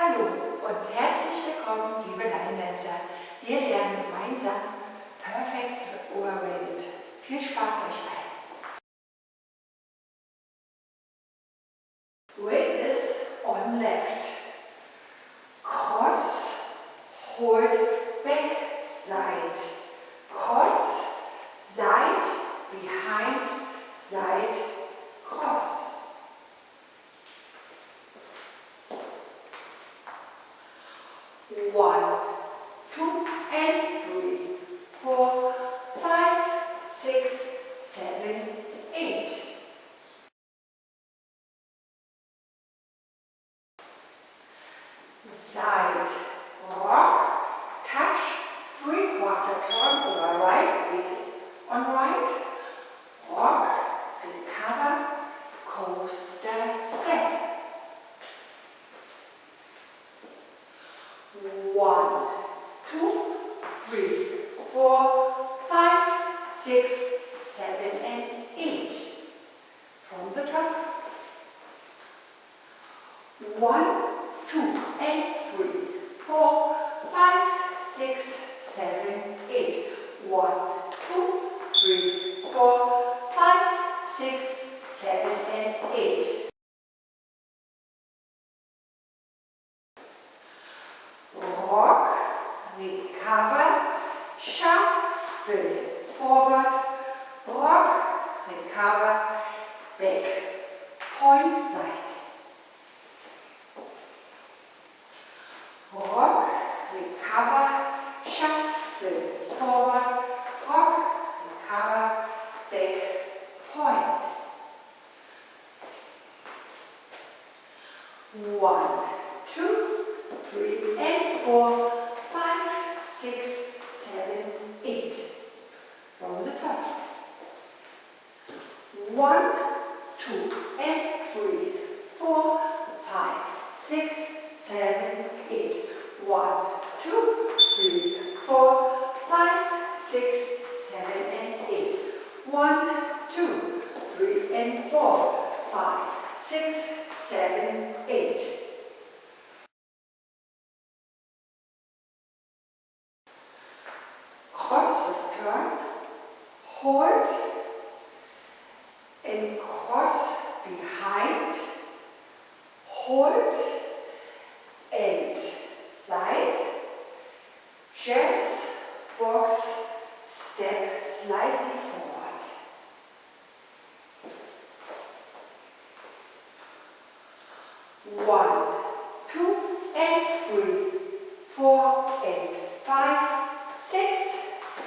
Hallo und herzlich willkommen, liebe Linedancer. Wir lernen gemeinsam Perfect Overrated. Viel Spaß euch allen. Weight is on left. Cross, hold, back, side. Cross, side, behind, side, cross. 1, 2, and 3, 4, 5, 6, 7, 8. Side, rock, touch, 3/4 turn over right, weight is on right, rock, recover, coaster, step. 1, 2, 3, 4, 5, 6, 7, and 8. From the top. 1, 2, and 3, 4, 5, 6, 7, 8. 1, 2, 3, 4, 5, 6, 7, and 8. Rock, recover, shuffle, forward, rock, recover, back, point, side. Rock, recover, shuffle, forward, rock, recover, back, point. 1, 2, 3, and 4, 5, 6, 7, 8. From the top. 1, 2, and 3, 4, 5, 6, 7, 8. 1, 2, 3, 4, 5, 6, 7, and 8. 1, 2, 3, and 4, 5, 6, 7, 8. Cross with turn, hold, and cross behind, hold, and side, jazz, box, step slightly forward. 1, 2, and 3, 4, and 5, 6,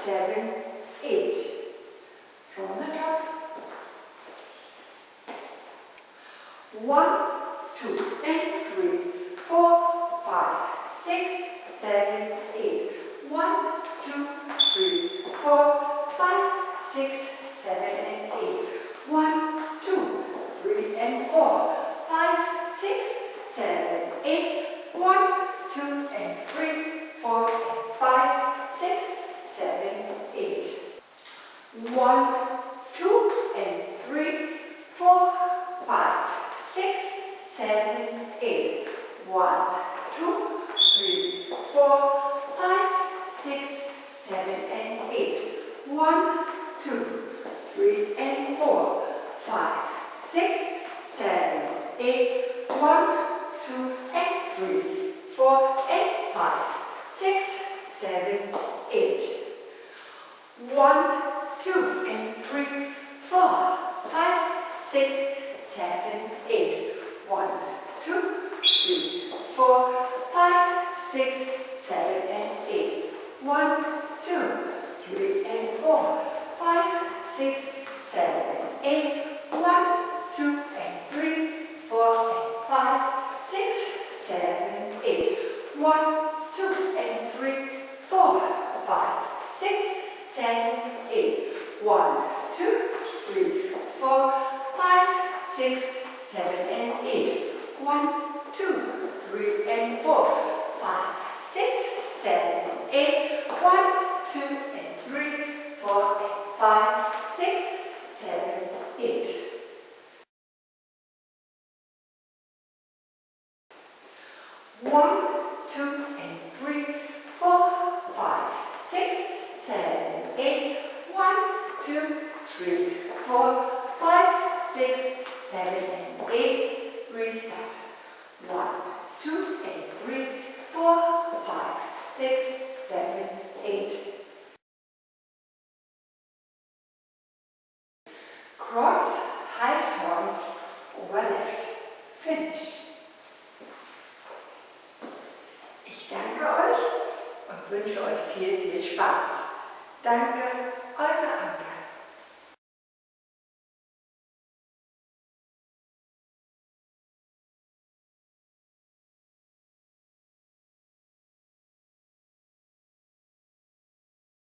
7, 8. From the top. 1, 2, and 3, 4, 5, 6, 7, 8. 1, 2, 3, 4, 5, 6, 7, and 8. 1, 2, 3, and 4, 5, 6, 7, 8. 1, 2, and 3, 4, 5, 6, 7, 8. 1, 2, and 3, 4, 5, 6, 7, 8. 1, 2, 3, 4, 5, 6, 7, and 8. 1, 2, 3, and 4, 5, 6, 7, 8. 1, 2, and 3, 4, and 5, 6, 7, 8. 1, 2, and 3, 4, 5, 6, 7, 8. 1, 2, 3, 4, 5, 6, 7, and 8. 1, 2, 3, and 4, 5, 6, 7, 8. 1, 2, and 3, 4, and 5, 6, 7, 8. 1, 2, and 3, 4, 5, 6, 7, 8. 1, 2, 3, 4, 5, 6, 7, and 8. 1, 2, 3, and 4, 5, 6, 7, 8. 1, 2, and 3, 4, and 5, 6, 7, 8. 1, 6, 7, 8. Cross, half turn, over left. Finish. Ich danke euch und wünsche euch viel, viel Spaß. Danke, eure Anke.